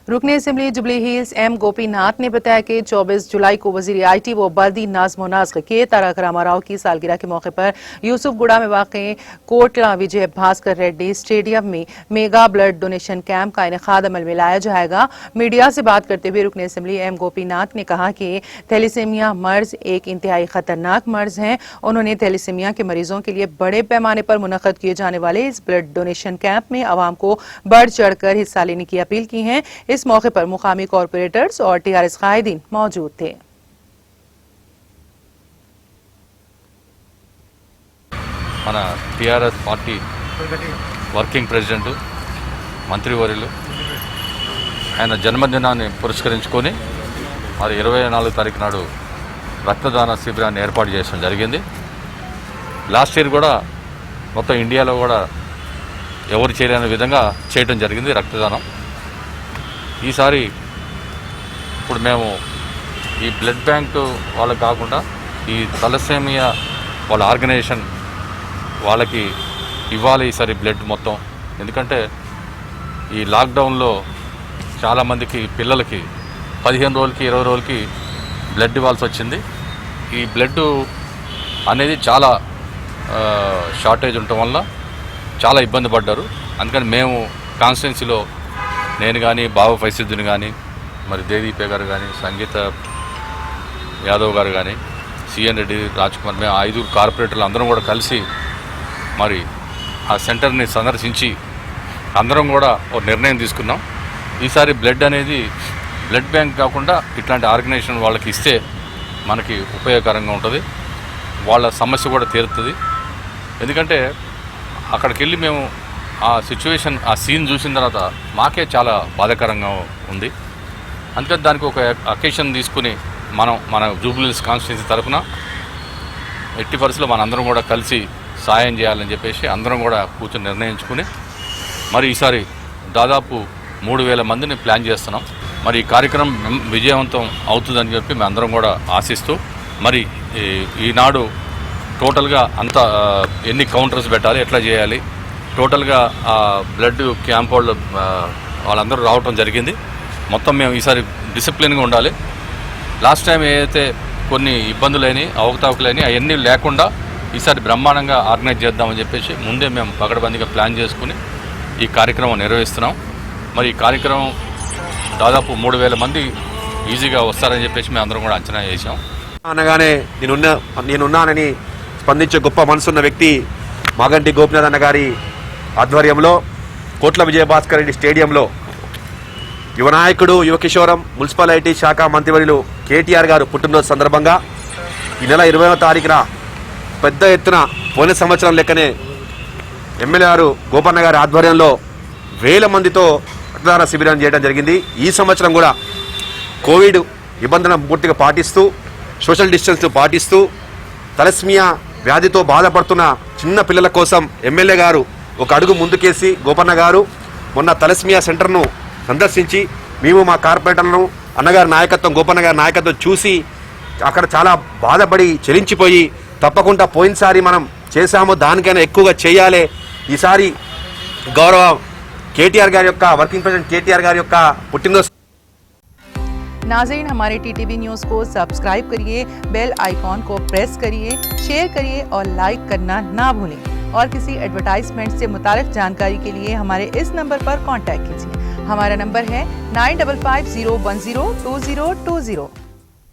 रुकने assembly Jubilee Hills M Gopinath ने बताया कि 24 जुलाई को वजीर IT व बल्दी नाज़्म व नस्ख के तारक रामाराव की सालगिरह के मौके पर यूसुफगुड़ा में वाक़े कोटला विजय भास्कर रेड्डी स्टेडियम में मेगा ब्लड डोनेशन कैंप का इनेकाद अमल में लाया जाएगा। मीडिया से बात करते हुए रुकने असेंबली एम गोपीनाथ ने कहा कि थैलीसीमिया मर्ज एक इंतहाई खतरनाक मर्ज है। उन्होंने थैलीसीमिया के मरीजों के लिए बड़े पैमाने पर मुनक़द किए जाने वाले इस ब्लड डोनेशन कैंप में आवाम को बढ़ चढ़कर हिस्सा लेने की अपील की है। इस मौके पर मुकामी कॉरपोरेटर्स और TRS कायदीन मौजूद थे। మన TRS పార్టీ వర్కింగ్ ప్రెసిడెంట్ మంత్రివర్యులు ఆయన జన్మదినాన్ని పురస్కరించుకొని మరి 24 తారీఖు నాడు రక్తదాన శిబిరాన్ని ఏర్పాటు చేయడం జరిగింది. లాస్ట్ ఇయర్ కూడా మొత్తం ఇండియాలో కూడా ఎవరు చేయలేని విధంగా చేయడం జరిగింది రక్తదానం. ఈసారి ఇప్పుడు మేము ఈ బ్లడ్ బ్యాంక్ వాళ్ళకి కాకుండా ఈ తలసేమియా వాళ్ళ ఆర్గనైజేషన్ వాళ్ళకి ఇవ్వాలి ఈసారి బ్లడ్ మొత్తం. ఎందుకంటే ఈ లాక్డౌన్లో చాలామందికి పిల్లలకి 15 రోజులకి 20 రోజులకి బ్లడ్ ఇవ్వాల్సి వచ్చింది. ఈ బ్లడ్ అనేది చాలా షార్టేజ్ ఉండటం వల్ల చాలా ఇబ్బంది పడ్డారు. అందుకని మేము కాన్స్టిట్యున్సీలో నేను కానీ బాబా ఫైసిద్దుని కానీ మరి దేదీపే గారు కానీ సంగీత యాదవ్ గారు కానీ CN రెడ్డి రాజ్ కుమార్ మేము 5 కార్పొరేటర్లు అందరం కూడా కలిసి మరి ఆ సెంటర్ని సందర్శించి అందరం కూడా ఒక నిర్ణయం తీసుకున్నాం. ఈసారి బ్లడ్ అనేది బ్లడ్ బ్యాంక్ కాకుండా ఇట్లాంటి ఆర్గనైజేషన్ వాళ్ళకి ఇస్తే మనకి ఉపయోగకరంగా ఉంటుంది, వాళ్ళ సమస్య కూడా తీరుతుంది. ఎందుకంటే అక్కడికి వెళ్ళి మేము ఆ సిచ్యువేషన్ ఆ సీన్ చూసిన తర్వాత మాకే చాలా బాధాకరంగా ఉంది. అందుకని దానికి ఒక అకేషన్ తీసుకుని మన జూబ్లీహిల్స్ కాన్స్టిట్యున్సీ తరఫున ఎట్టి పరిస్థితుల్లో మనందరం కూడా కలిసి సాయం చేయాలని చెప్పేసి అందరం కూడా కూర్చొని నిర్ణయించుకుని మరి ఈసారి దాదాపు 3000 మందిని ప్లాన్ చేస్తున్నాం. మరి ఈ కార్యక్రమం విజయవంతం అవుతుందని చెప్పి మేము అందరం కూడా ఆశిస్తూ మరి ఈనాడు టోటల్గా అంతా ఎన్ని కౌంటర్స్ పెట్టాలి, ఎట్లా చేయాలి, టోటల్గా బ్లడ్ క్యాంప్ వాళ్ళందరూ రావటం జరిగింది. మొత్తం మేము ఈసారి డిసిప్లిన్గా ఉండాలి. లాస్ట్ టైం ఏదైతే కొన్ని ఇబ్బందులైన అవకతవకలైన అవన్నీ లేకుండా ఈసారి బ్రహ్మాండంగా ఆర్గనైజ్ చేద్దామని చెప్పేసి ముందే మేము పకడ్బందీగా ప్లాన్ చేసుకుని ఈ కార్యక్రమం నిర్వహిస్తున్నాం. మరి ఈ కార్యక్రమం దాదాపు 3000 మంది ఈజీగా వస్తారని చెప్పేసి మేము అందరం కూడా అంచనా చేశాం. అనగానే నేనున్నానని స్పందించే గొప్ప మనసున్న వ్యక్తి మాగంటి గోపినాథ్ అన్న గారి ఆధ్వర్యంలో కోట్ల విజయభాస్కర్ రెడ్డి స్టేడియంలో యువనాయకుడు యువకిషోరం మున్సిపల్ IT శాఖ మంత్రివర్యులు KTR గారు పుట్టినరోజు సందర్భంగా ఈ నెల 20వ తారీఖున పెద్ద ఎత్తున పోయిన సంవత్సరం లెక్కనే ఎమ్మెల్యే గారు గోపన్న గారి ఆధ్వర్యంలో 1000 మందితో రక్తదాన శిబిరం చేయడం జరిగింది. ఈ సంవత్సరం కూడా కోవిడ్ నిబంధనలు పూర్తిగా పాటిస్తూ సోషల్ డిస్టెన్స్ పాటిస్తూ తలస్మియా వ్యాధితో బాధపడుతున్న చిన్న పిల్లల కోసం ఎమ్మెల్యే గారు ఒక అడుగు ముందుకేసి గోపన్న గారు మొన్న తలస్మియా సెంటర్ను సందర్శించి మేము మా కార్పొరేటర్లను అన్నగారి నాయకత్వం గోపన్న గారి నాయకత్వం చూసి అక్కడ చాలా బాధపడి చెలించిపోయి తప్పకుండా పోయినసారి మనం చేశాము దానికైనా ఎక్కువగా చేయాలి, ఈసారి గౌరవ KTR గారి యొక్క వర్కింగ్ ప్రెసిడెంట్ KTR గారి యొక్క పుట్టినరోజు. नाज़रीन, हमारे TTV न्यूज़ को सब्सक्राइब करिए, बेल आइकॉन को प्रेस करिए, शेयर करिए और लाइक करना ना भूलें। और किसी एडवर्टाइजमेंट से मुताल्लिक जानकारी के लिए हमारे इस नंबर पर कांटेक्ट कीजिए। हमारा नंबर है 9550102020।